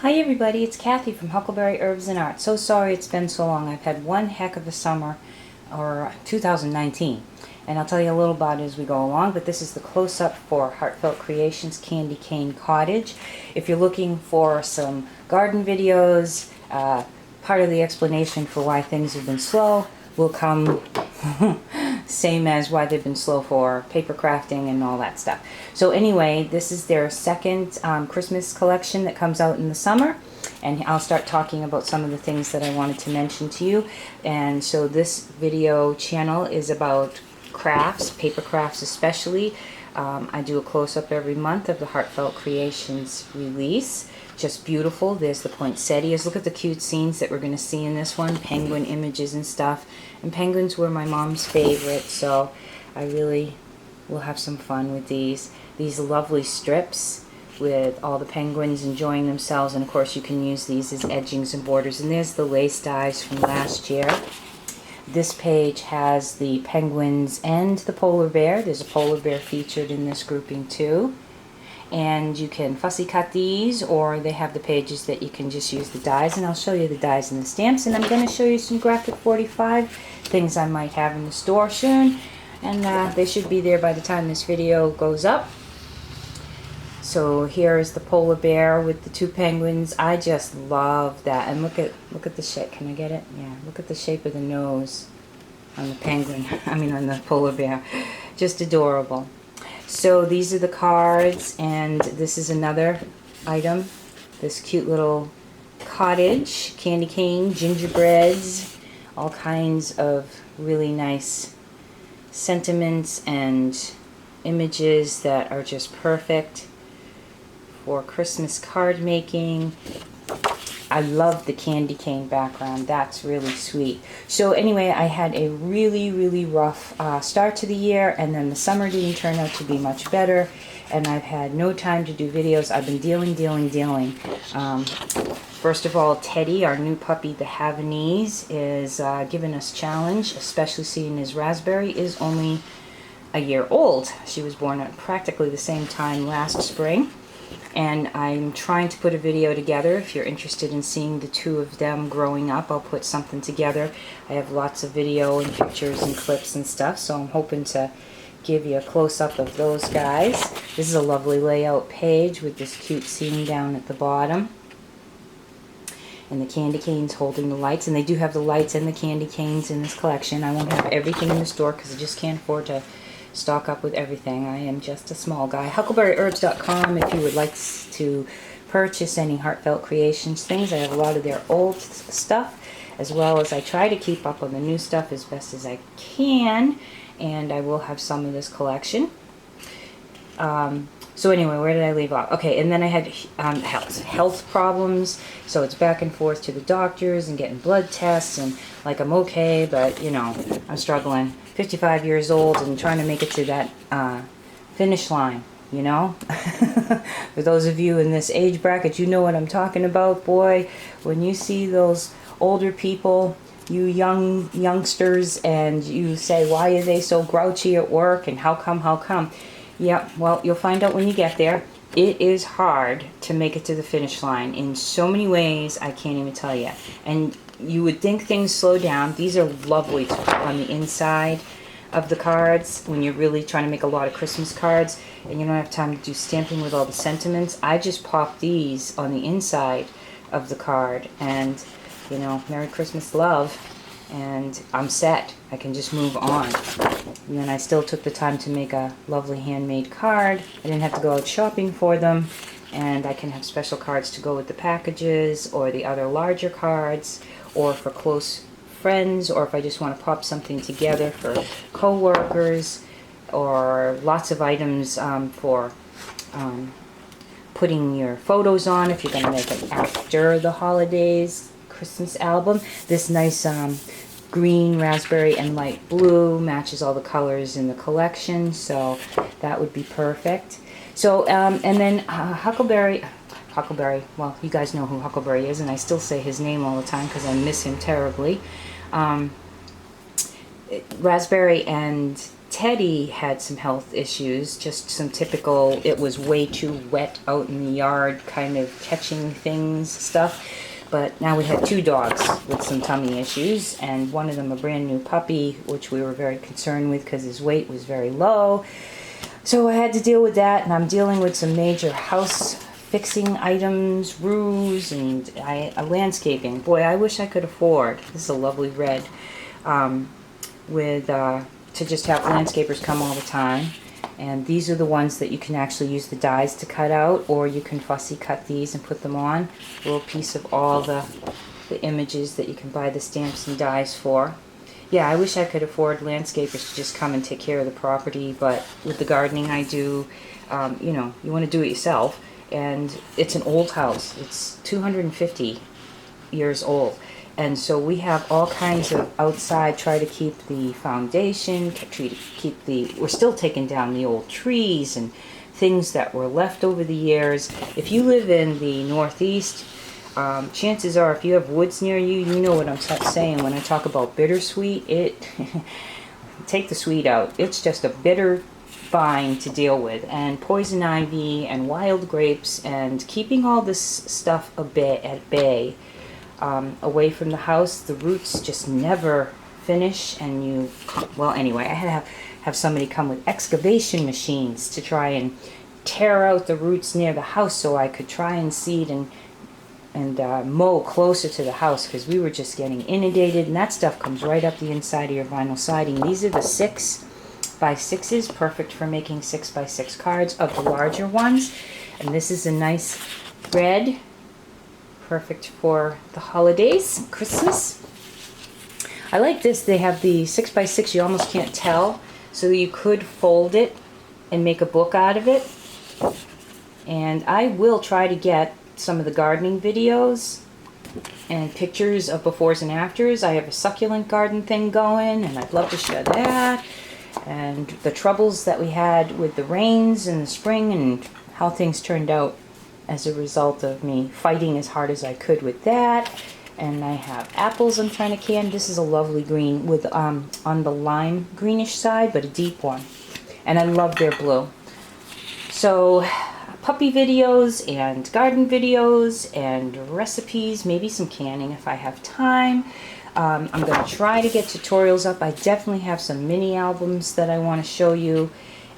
Hi everybody, it's Kathy from HuckleberryHerbs and Art. So sorry it's been so long. I've had one heck of a summer, or 2019. And I'll tell you a little about it as we go along, but this is the close-up for Heartfelt Creations Candy Cane Cottage. If you're looking for some garden videos, part of the explanation for why things have been slow will come same as why they've been slow for paper crafting and all that stuff. So anyway, this is their second Christmas collection that comes out in the summer, and I'll start talking about some of the things that I wanted to mention to you. And so this video channel is about crafts, paper crafts especially. I do a close-up every month of the Heartfelt Creations release. Just beautiful. There's the poinsettias. Look at the cute scenes that we're going to see in this one. Penguin images and stuff. And penguins were my mom's favorite, so I really will have some fun with these. These lovely strips with all the penguins enjoying themselves, and of course you can use these as edgings and borders. And there's the lace dies from last year. This page has the penguins and the polar bear. There's a polar bear featured in this grouping too. And you can fussy cut these, or they have the pages that you can just use the dies, and I'll show you the dies and the stamps, and I'm going to show you some graphic 45 things I might have in the store soon, and they should be there by the time this video goes up. So here is the polar bear with the two penguins. I just love that, and look at the shape. Can I get it? Yeah, look at the shape of the nose on the penguin. I mean on the polar bear. Just adorable. So these are the cards, and this is another item. This cute little cottage, candy cane, gingerbreads, all kinds of really nice sentiments and images that are just perfect for Christmas card making. I love the candy cane background. That's really sweet. So anyway, I had a really rough start to the year, and then the summer didn't turn out to be much better, and I've had no time to do videos. I've been dealing. First of all, Teddy, our new puppy, the Havanese, is giving us challenge, especially seeing as Raspberry is only a year old. She was born at practically the same time last spring. And I'm trying to put a video together. If you're interested in seeing the two of them growing up, I'll put something together. I have lots of video and pictures and clips and stuff, so I'm hoping to give you a close-up of those guys. This is a lovely layout page with this cute scene down at the bottom. And the candy canes holding the lights, and they do have the lights and the candy canes in this collection. I won't have everything in the store because I just can't afford to stock up with everything. I am just a small guy. HuckleberryHerbs.com if you would like to purchase any Heartfelt Creations things. I have a lot of their old stuff, as well as I try to keep up on the new stuff as best as I can, and I will have some of this collection. So anyway, where did I leave off? Okay, and then I had health problems, so it's back and forth to the doctors and getting blood tests, and like I'm okay, but you know, I'm struggling. 55 years old and trying to make it to that finish line, you know? For those of you in this age bracket, you know what I'm talking about. Boy, when you see those older people, you youngsters, and you say, why are they so grouchy at work, and how come? Yeah, well, you'll find out when you get there. It is hard to make it to the finish line in so many ways I can't even tell you. And you would think things slow down. These are lovely to put on the inside of the cards when you're really trying to make a lot of Christmas cards and you don't have time to do stamping with all the sentiments. I just pop these on the inside of the card, and you know, Merry Christmas, love, and I'm set. I can just move on. And then I still took the time to make a lovely handmade card. I didn't have to go out shopping for them, and I can have special cards to go with the packages or the other larger cards, or for close friends, or if I just want to pop something together for co-workers, or lots of items for putting your photos on if you're going to make it after the holidays Christmas album. This nice green, raspberry, and light blue matches all the colors in the collection, so that would be perfect. So and then Huckleberry, well, you guys know who Huckleberry is, and I still say his name all the time because I miss him terribly. Raspberry and Teddy had some health issues, just some typical, it was way too wet out in the yard, kind of catching things stuff. But now we had 2 dogs with some tummy issues, and one of them a brand new puppy, which we were very concerned with because his weight was very low. So I had to deal with that, and I'm dealing with some major house fixing items, roofs, and landscaping. Boy, I wish I could afford, this is a lovely red, to just have landscapers come all the time. And these are the ones that you can actually use the dies to cut out, or you can fussy cut these and put them on. A little piece of all the images that you can buy the stamps and dies for. Yeah, I wish I could afford landscapers to just come and take care of the property, but with the gardening I do, you know, you want to do it yourself. And it's an old house. It's 250 years old. And so we have all kinds of outside, try to keep the foundation, we're still taking down the old trees and things that were left over the years. If you live in the Northeast, chances are if you have woods near you, you know what I'm saying when I talk about bittersweet. Take the sweet out. It's just a bitter vine to deal with, and poison ivy and wild grapes, and keeping all this stuff at bay. Away from the house, the roots just never finish, and well, anyway, I had to have somebody come with excavation machines to try and tear out the roots near the house so I could try and seed and mow closer to the house, because we were just getting inundated, and that stuff comes right up the inside of your vinyl siding. These are the 6x6s, perfect for making 6x6 cards of the larger ones, and this is a nice red, perfect for the holidays, Christmas. I like this. They have the 6x6, you almost can't tell, so you could fold it and make a book out of it. And I will try to get some of the gardening videos and pictures of befores and afters. I have a succulent garden thing going, and I'd love to share that. And the troubles that we had with the rains in the spring, and how things turned out as a result of me fighting as hard as I could with that. And I have apples I'm trying to can. This is a lovely green with on the lime greenish side, but a deep one. And I love their blue. So puppy videos and garden videos and recipes, maybe some canning if I have time. I'm going to try to get tutorials up. I definitely have some mini albums that I want to show you.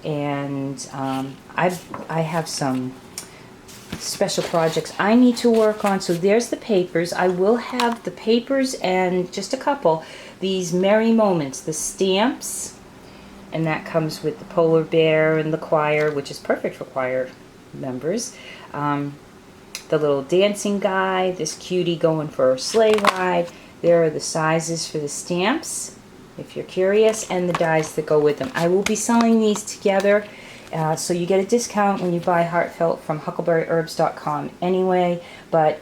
And I have some special projects I need to work on. So there's the papers. I will have the papers and just a couple. These Merry Moments, the stamps, and that comes with the polar bear and the choir, which is perfect for choir members. The little dancing guy, this cutie going for a sleigh ride. There are the sizes for the stamps, if you're curious, and the dies that go with them. I will be selling these together. So you get a discount when you buy Heartfelt from HuckleberryHerbs.com anyway, but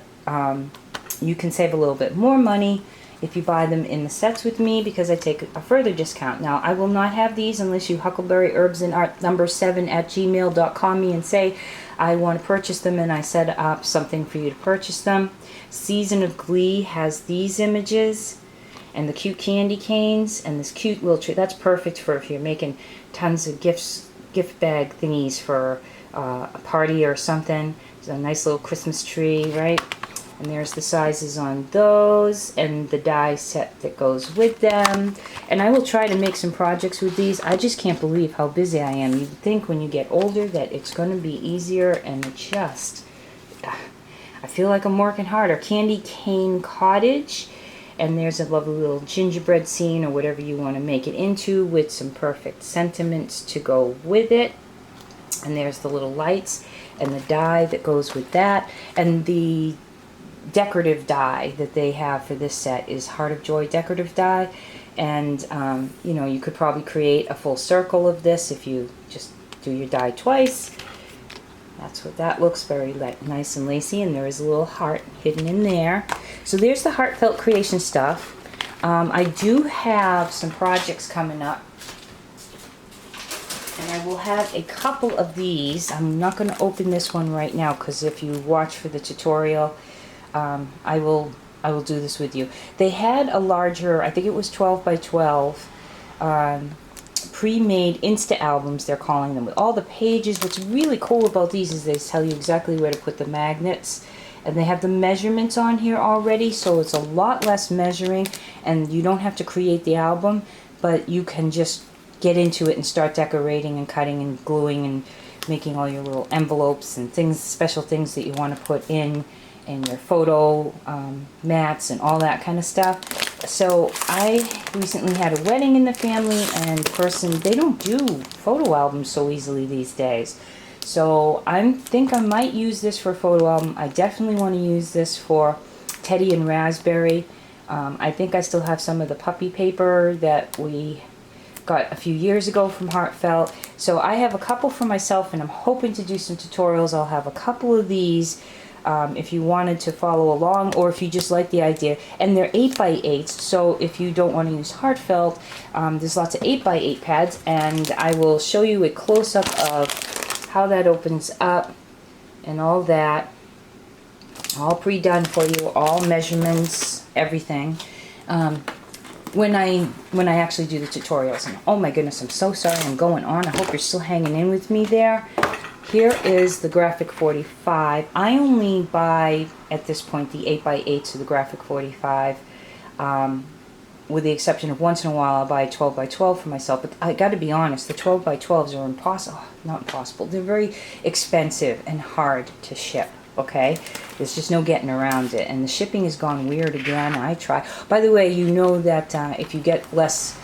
you can save a little bit more money if you buy them in the sets with me, because I take a further discount. Now, I will not have these unless you HuckleberryHerbsandArt7@gmail.com me and say, I want to purchase them, and I set up something for you to purchase them. Season of Glee has these images, and the cute candy canes, and this cute little tree. That's perfect for if you're making tons of gift bag thingies for a party or something. It's a nice little Christmas tree, right? And there's the sizes on those, and the die set that goes with them. And I will try to make some projects with these. I just can't believe how busy I am. You'd think when you get older that it's going to be easier, and it just, I feel like I'm working harder. Candy cane cottage. And there's a lovely little gingerbread scene, or whatever you want to make it into, with some perfect sentiments to go with it. And there's the little lights and the die that goes with that. And the decorative die that they have for this set is Heart of Joy decorative die. And, you know, you could probably create a full circle of this if you just do your die twice. That's what that looks, very nice and lacy, and there is a little heart hidden in there. So there's the Heartfelt Creation stuff. I do have some projects coming up, and I will have a couple of these. I'm not going to open this one right now, because if you watch for the tutorial, I will do this with you. They had a larger, I think it was 12 by 12, pre-made Insta albums, they're calling them, with all the pages. What's really cool about these is they tell you exactly where to put the magnets, and they have the measurements on here already, so it's a lot less measuring, and you don't have to create the album, but you can just get into it and start decorating and cutting and gluing and making all your little envelopes and things, special things that you want to put in your photo mats and all that kind of stuff. So I recently had a wedding in the family, and the person, they don't do photo albums so easily these days. So I think I might use this for a photo album. I definitely want to use this for Teddy and Raspberry. I think I still have some of the puppy paper that we got a few years ago from Heartfelt. So I have a couple for myself, and I'm hoping to do some tutorials. I'll have a couple of these if you wanted to follow along, or if you just like the idea. And they're 8x8s, so if you don't want to use Heartfelt, there's lots of 8x8 pads, and I will show you a close-up of how that opens up and all that. All pre-done for you, all measurements, everything. When I actually do the tutorials. And oh my goodness, I'm so sorry I'm going on. I hope you're still hanging in with me there. Here is the Graphic 45. I only buy, at this point, the 8x8s of the Graphic 45. With the exception of once in a while I'll buy a 12x12 for myself. But I got to be honest, the 12x12s are impossible. Not impossible. They're very expensive and hard to ship. Okay, there's just no getting around it, and the shipping has gone weird again. I try. By the way, you know that if you get less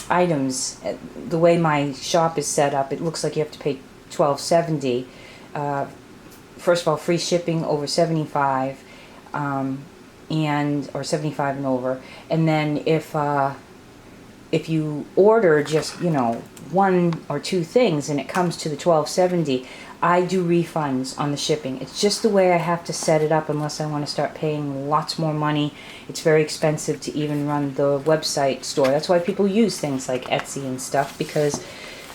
items, the way my shop is set up, it looks like you have to pay $12.70. First of all, free shipping over 75, or 75 and over, and then if you order just, you know, one or two things and it comes to the $12.70, I do refunds on the shipping. It's just the way I have to set it up, unless I want to start paying lots more money. It's very expensive to even run the website store. That's why people use things like Etsy and stuff, because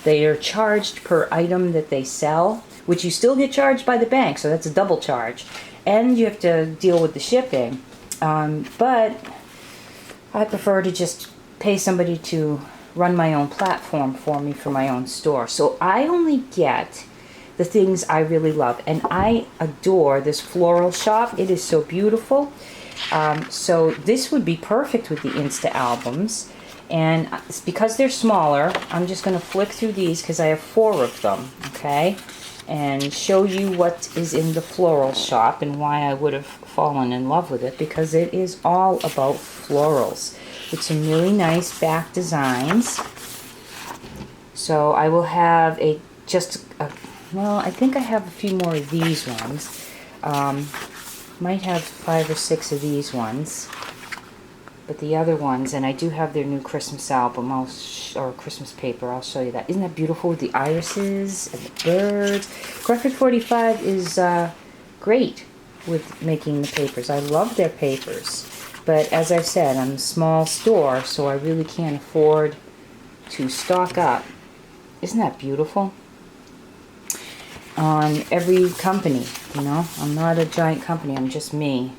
they are charged per item that they sell, which you still get charged by the bank, so that's a double charge. And you have to deal with the shipping. But I prefer to just pay somebody to run my own platform for me for my own store. So I only get the things I really love, and I adore this floral shop. It is so beautiful. So this would be perfect with the Insta albums, and it's because they're smaller. I'm just going to flick through these because I have 4 of them, okay, and show you what is in the floral shop and why I would have fallen in love with it, because it is all about florals with some really nice back designs. So I will have well, I think I have a few more of these ones. Might have 5 or 6 of these ones. But the other ones, and I do have their new Christmas album, or Christmas paper, I'll show you that. Isn't that beautiful with the irises and the birds? Graphic 45 is great with making the papers. I love their papers. But as I've said, I'm a small store, so I really can't afford to stock up. Isn't that beautiful? On every company, you know. I'm not a giant company, I'm just me.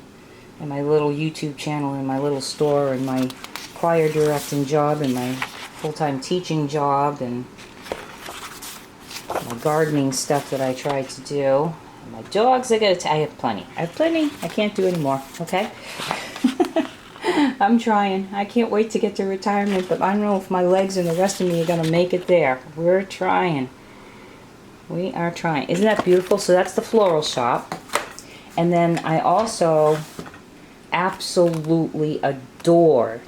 And my little YouTube channel, and my little store, and my choir directing job, and my full-time teaching job, and my gardening stuff that I try to do. And my dogs, I have plenty. I have plenty. I can't do any more, okay? I'm trying. I can't wait to get to retirement, but I don't know if my legs and the rest of me are going to make it there. We're trying. We are trying. Isn't that beautiful? So that's the floral shop. And then I also absolutely adore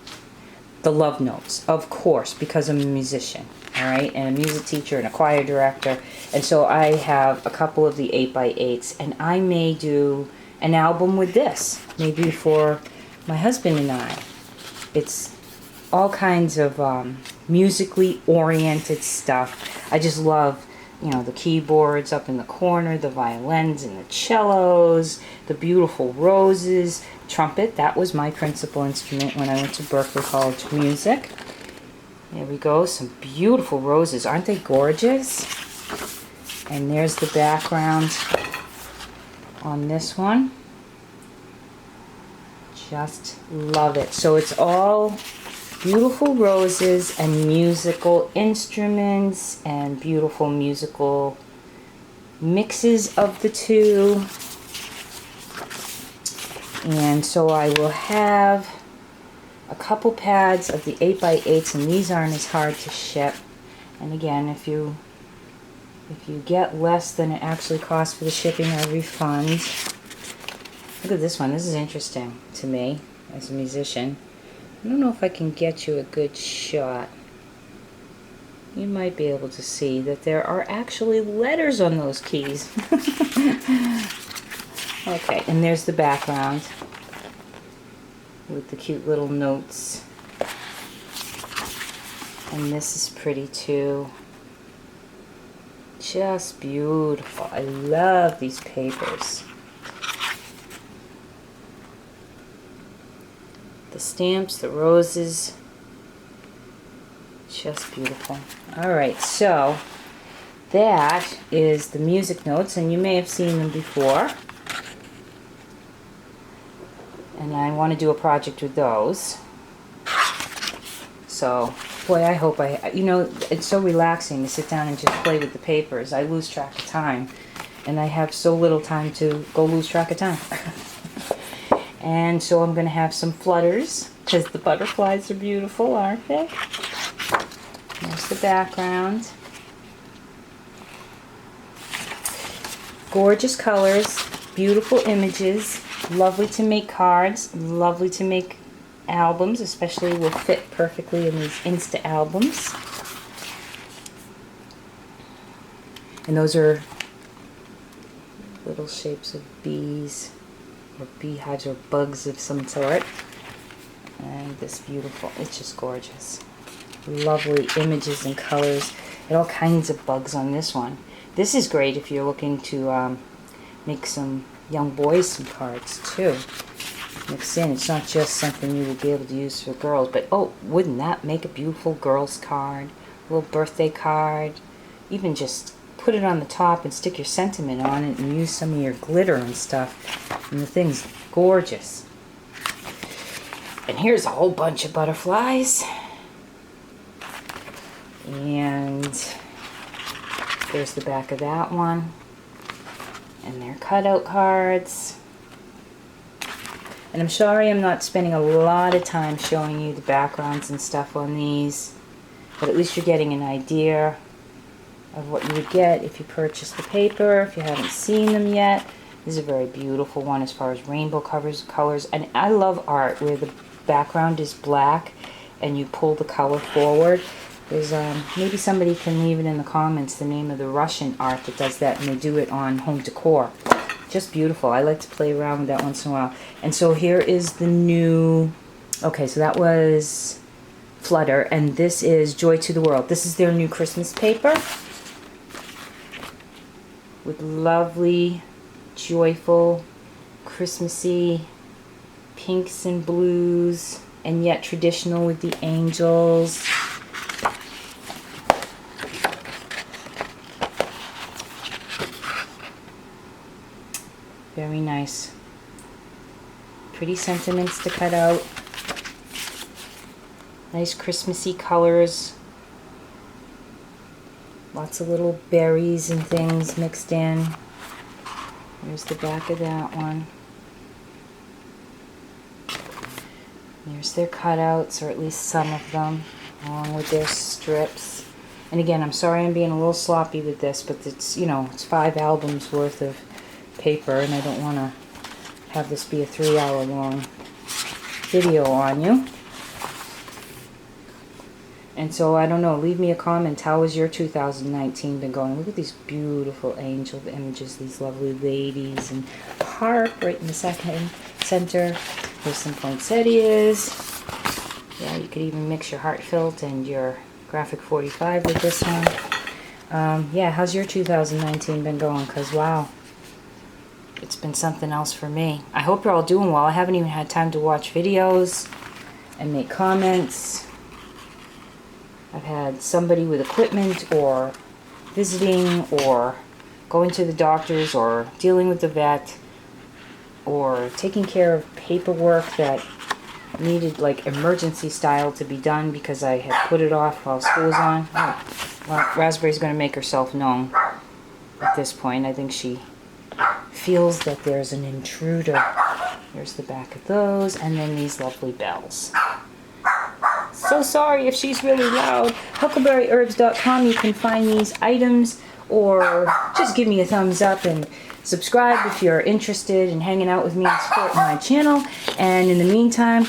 the love notes, of course, because I'm a musician, all right, and a music teacher and a choir director. And so I have a couple of the 8x8s, and I may do an album with this, maybe for my husband and I. It's all kinds of musically oriented stuff. I just love, you know, the keyboards up in the corner, the violins and the cellos, the beautiful roses, trumpet. That was my principal instrument when I went to Berklee College of Music. There we go, some beautiful roses. Aren't they gorgeous? And there's the background on this one. Just love it. So it's all beautiful roses and musical instruments and beautiful musical mixes of the two. And so I will have a couple pads of the 8x8s, and these aren't as hard to ship. And again, if you get less than it actually costs for the shipping, I refund. Look at this one. This is interesting to me as a musician. I don't know if I can get you a good shot. You might be able to see that there are actually letters on those keys. Okay, and there's the background with the cute little notes. And this is pretty too. Just beautiful. I love these papers. The stamps, the roses, just beautiful. Alright, so that is the music notes, and you may have seen them before. And I want to do a project with those. So, boy, I hope you know, it's so relaxing to sit down and just play with the papers. I lose track of time, and I have so little time to go lose track of time. And so I'm going to have some flutters, because the butterflies are beautiful, aren't they? There's the background. Gorgeous colors, beautiful images, lovely to make cards, lovely to make albums, especially will fit perfectly in these Insta albums. And those are little shapes of bees, or beehives, or bugs of some sort. And this beautiful, it's just gorgeous. Lovely images and colors, and all kinds of bugs on this one. This is great if you're looking to make some young boys some cards too. Mix in, it's not just something you will be able to use for girls, but oh, wouldn't that make a beautiful girl's card? A little birthday card. Even just put it on the top and stick your sentiment on it and use some of your glitter and stuff. And the thing's gorgeous. And here's a whole bunch of butterflies. And there's the back of that one. And they're cutout cards. And I'm sorry I'm not spending a lot of time showing you the backgrounds and stuff on these. But at least you're getting an idea of what you would get if you purchase the paper. If you haven't seen them yet, this is a very beautiful one as far as rainbow colors. And I love art where the background is black and you pull the color forward. There's maybe somebody can leave it in the comments the name of the Russian art that does that, and they do it on home decor. Just beautiful. I like to play around with that once in a while. And so here is the new, okay, so that was Flutter, and this is Joy to the World. This is their new Christmas paper with lovely, joyful, Christmassy pinks and blues, and yet traditional with the angels. Very nice. Pretty sentiments to cut out. Nice Christmassy colors. Lots of little berries and things mixed in. There's the back of that one. There's their cutouts, or at least some of them, along with their strips. And again, I'm sorry I'm being a little sloppy with this, but it's, you know, it's 5 albums worth of paper, and I don't want to have this be a 3-hour long video on you. And so, I don't know, leave me a comment. How has your 2019 been going? Look at these beautiful angel images, these lovely ladies, and a heart right in the center. There's some poinsettias. Yeah, you could even mix your Heartfelt and your Graphic 45 with this one. Yeah, how's your 2019 been going? Because, wow, it's been something else for me. I hope you're all doing well. I haven't even had time to watch videos and make comments. I've had somebody with equipment, or visiting, or going to the doctors, or dealing with the vet, or taking care of paperwork that needed like emergency style to be done because I had put it off while school was on. Oh, well, Raspberry's going to make herself known at this point. I think she feels that there's an intruder. There's the back of those, and then these lovely bells. So sorry if she's really loud. HuckleberryHerbs.com, you can find these items, or just give me a thumbs up and subscribe if you're interested in hanging out with me and supporting my channel. And in the meantime,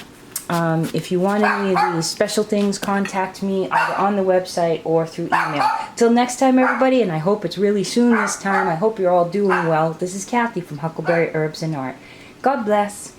if you want any of these special things, contact me either on the website or through email. Till next time, everybody, and I hope it's really soon this time. I hope you're all doing well. This is Kathy from Huckleberry Herbs and Art. God bless.